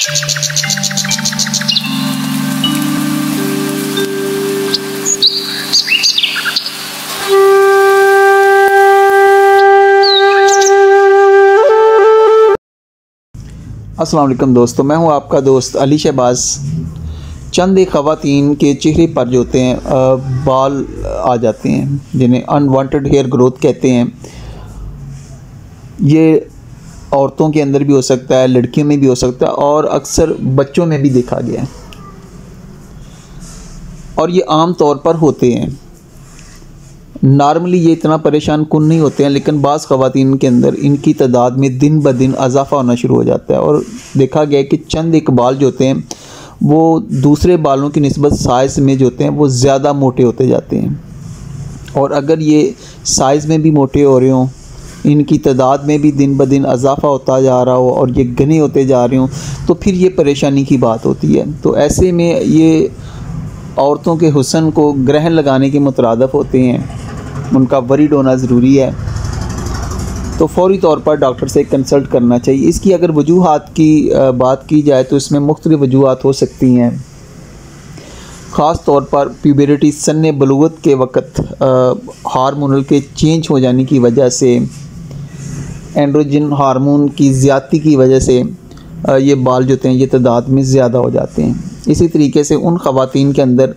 अस्सलाम वालेकुम दोस्तों, मैं हूं आपका दोस्त अली शहबाज। चंद एक ख़वातीन के चेहरे पर जो होते हैं बाल आ जाते हैं, जिन्हें अनवांटेड हेयर ग्रोथ कहते हैं। ये औरतों के अंदर भी हो सकता है, लड़कियों में भी हो सकता है और अक्सर बच्चों में भी देखा गया है। और ये आम तौर पर होते हैं। नॉर्मली ये इतना परेशान कुन नहीं होते हैं, लेकिन बाज़ ख़वातीन के अंदर इनकी तादाद में दिन ब दिन इजाफ़ा होना शुरू हो जाता है। और देखा गया है कि चंद एक बाल जो होते हैं वो दूसरे बालों की निस्बत साइज़ में जो होते हैं वो ज़्यादा मोटे होते जाते हैं। और अगर ये साइज़ में भी मोटे हो रहे हों, इनकी तादाद में भी दिन ब दिन इजाफ़ा होता जा रहा हो और ये घने होते जा रहे हों, तो फिर ये परेशानी की बात होती है। तो ऐसे में ये औरतों के हुस्न को ग्रहण लगाने के मुतरादिफ होते हैं, उनका वरीड होना ज़रूरी है। तो फ़ौरी तौर पर डॉक्टर से कंसल्ट करना चाहिए। इसकी अगर वजूहात की बात की जाए तो इसमें मुख्तलिफ़ वजूहात हो सकती हैं। ख़ास तौर पर प्यूबरिटी सन्ने बलूगत के वक़्त हार्मोनल के चेंज हो जाने की वजह से, एंड्रोजन हार्मोन की ज़्यादती की वजह से ये बाल जो होते हैं ये तादाद में ज़्यादा हो जाते हैं। इसी तरीके से उन ख़वातीन के अंदर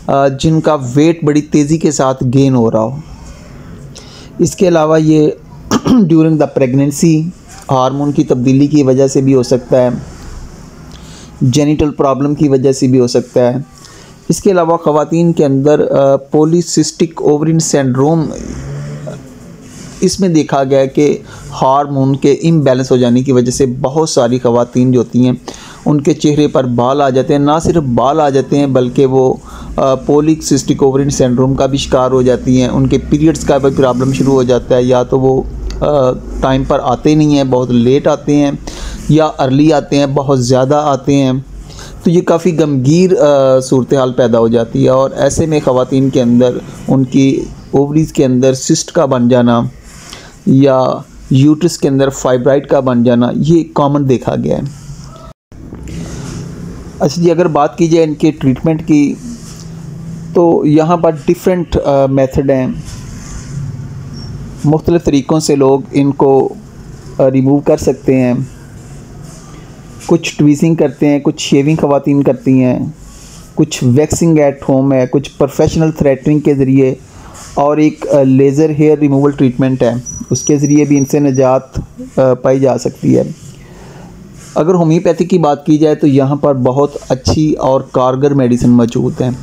जिनका वेट बड़ी तेज़ी के साथ गेन हो रहा हो। इसके अलावा ये ड्यूरिंग द प्रेगनेंसी हार्मोन की तब्दीली की वजह से भी हो सकता है, जेनिटल प्रॉब्लम की वजह से भी हो सकता है। इसके अलावा ख़वातीन के अंदर पॉलीसिस्टिक ओवरिन सिंड्रोम, इसमें देखा गया है कि हार्मोन के इम्बैलेंस हो जाने की वजह से बहुत सारी ख़वातीन जो होती हैं उनके चेहरे पर बाल आ जाते हैं। ना सिर्फ बाल आ जाते हैं बल्कि वो पॉलीसिस्टिक ओवरिन सिंड्रोम का भी शिकार हो जाती हैं। उनके पीरियड्स का भी प्रॉब्लम शुरू हो जाता है, या तो वो टाइम पर आते नहीं हैं, बहुत लेट आते हैं, या अर्ली आते हैं, बहुत ज़्यादा आते हैं। तो ये काफ़ी गमगीर सूरत हाल पैदा हो जाती है। और ऐसे में ख़वातीन के अंदर उनकी ओवरीज़ के अंदर सिस्ट का बन जाना या यूट्रस के अंदर फाइब्राइड का बन जाना ये कॉमन देखा गया है। अच्छा जी, अगर बात की जाए इनके ट्रीटमेंट की, तो यहाँ पर डिफरेंट मेथड हैं। मुख्तलिफ़ तरीक़ों से लोग इनको रिमूव कर सकते हैं। कुछ ट्वीज़िंग करते हैं, कुछ शेविंग ख़वातीन करती हैं, कुछ वैक्सिंग एट होम है, कुछ प्रोफेशनल थ्रेटनिंग के ज़रिए, और एक लेज़र हेयर रिमूवल ट्रीटमेंट है, उसके ज़रिए भी इनसे निजात पाई जा सकती है। अगर होम्योपैथी की बात की जाए तो यहाँ पर बहुत अच्छी और कारगर मेडिसिन मौजूद हैं,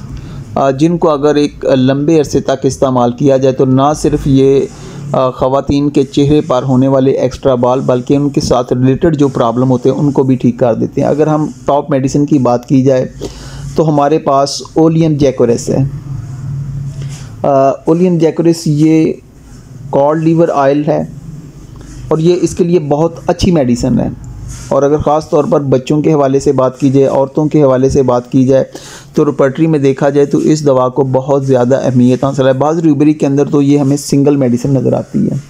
जिनको अगर एक लंबे अरसे तक इस्तेमाल किया जाए तो ना सिर्फ ये ख़वातीन के चेहरे पर होने वाले एक्स्ट्रा बाल बल्कि उनके साथ रिलेटेड जो प्रॉब्लम होते हैं उनको भी ठीक कर देते हैं। अगर हम टॉप मेडिसिन की बात की जाए तो हमारे पास ओलियम जैकोरिस है। ओलियम जैकोरिस ये कॉड लीवर ऑयल है और ये इसके लिए बहुत अच्छी मेडिसिन है। और अगर ख़ास तौर पर बच्चों के हवाले से बात की जाए, औरतों के हवाले से बात की जाए, तो रेपर्टरी में देखा जाए तो इस दवा को बहुत ज़्यादा अहमियत हासिल है। बाज़ रिकवरी के अंदर तो ये हमें सिंगल मेडिसिन नज़र आती है।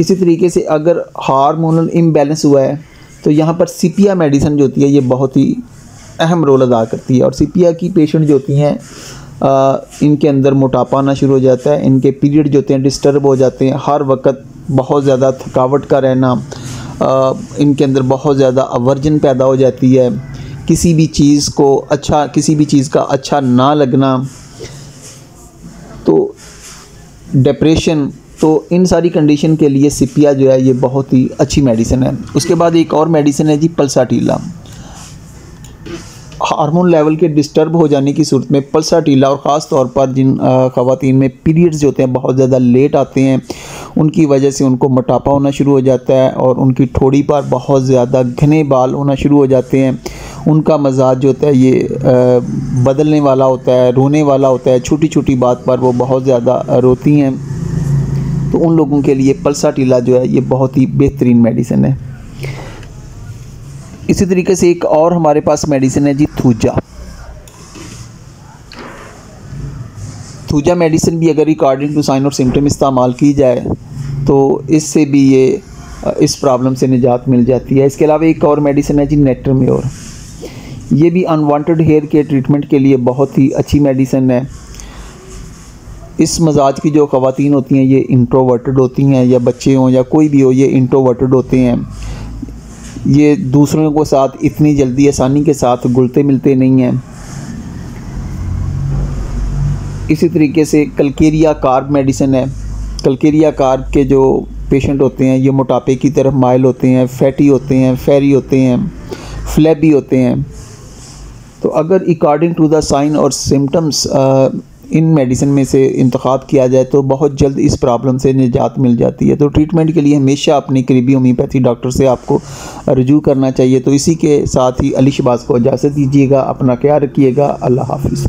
इसी तरीके से अगर हार्मोनल इम्बैलेंस हुआ है तो यहाँ पर सीपिया मेडिसिन जो होती है ये बहुत ही अहम रोल अदा करती है। और सीपिया की पेशेंट जो होती हैं इनके अंदर मोटापा आना शुरू हो जाता है, इनके पीरियड जो होते हैं डिस्टर्ब हो जाते हैं, हर वक्त बहुत ज़्यादा थकावट का रहना, इनके अंदर बहुत ज़्यादा अवर्जन पैदा हो जाती है, किसी भी चीज़ का अच्छा ना लगना, तो डिप्रेशन, तो इन सारी कंडीशन के लिए सीपिया जो है ये बहुत ही अच्छी मेडिसिन है। उसके बाद एक और मेडिसिन है जी पल्साटीला। हार्मोन लेवल के डिस्टर्ब हो जाने की सूरत में पल्साटीला, और ख़ास तौर पर जिन ख़वातीन में पीरियड्स जो होते हैं बहुत ज़्यादा लेट आते हैं, उनकी वजह से उनको मोटापा होना शुरू हो जाता है और उनकी ठोड़ी पर बहुत ज़्यादा घने बाल होना शुरू हो जाते हैं। उनका मजाज जो होता है ये बदलने वाला होता है, रोने वाला होता है, छोटी छोटी बात पर वो बहुत ज़्यादा रोती हैं। तो उन लोगों के लिए पल्साटीला जो है ये बहुत ही बेहतरीन मेडिसिन है। इसी तरीके से एक और हमारे पास मेडिसिन है जी थूजा। थूजा मेडिसिन भी अगर अकॉर्डिंग टू साइन और सिम्टम इस्तेमाल की जाए तो इससे भी ये इस प्रॉब्लम से निजात मिल जाती है। इसके अलावा एक और मेडिसिन है जी नेट्रम्योर। ये भी अनवांटेड हेयर के ट्रीटमेंट के लिए बहुत ही अच्छी मेडिसिन है। इस मजाज की जो ख़वातीन होती हैं ये इंट्रोवर्टेड होती हैं, या बच्चे हों या कोई भी हो, ये इंट्रोवर्टेड होते हैं। ये दूसरों के साथ इतनी जल्दी आसानी के साथ घुलते मिलते नहीं हैं। इसी तरीके से कलकेरिया कार्ब मेडिसिन है। कलकेरिया कार्ब के जो पेशेंट होते हैं ये मोटापे की तरफ माइल होते हैं, फैटी होते हैं, फेरी होते हैं, फ्लैबी होते हैं। तो अगर अकॉर्डिंग टू द साइन और सिम्टम्स इन मेडिसिन में से इंतखाब किया जाए तो बहुत जल्द इस प्रॉब्लम से निजात मिल जाती है। तो ट्रीटमेंट के लिए हमेशा अपने करीबी होम्योपैथी डॉक्टर से आपको रजू करना चाहिए। तो इसी के साथ ही अली शहबाज को इजाज़त दीजिएगा। अपना ख्याल रखिएगा। अल्लाह हाफिज़।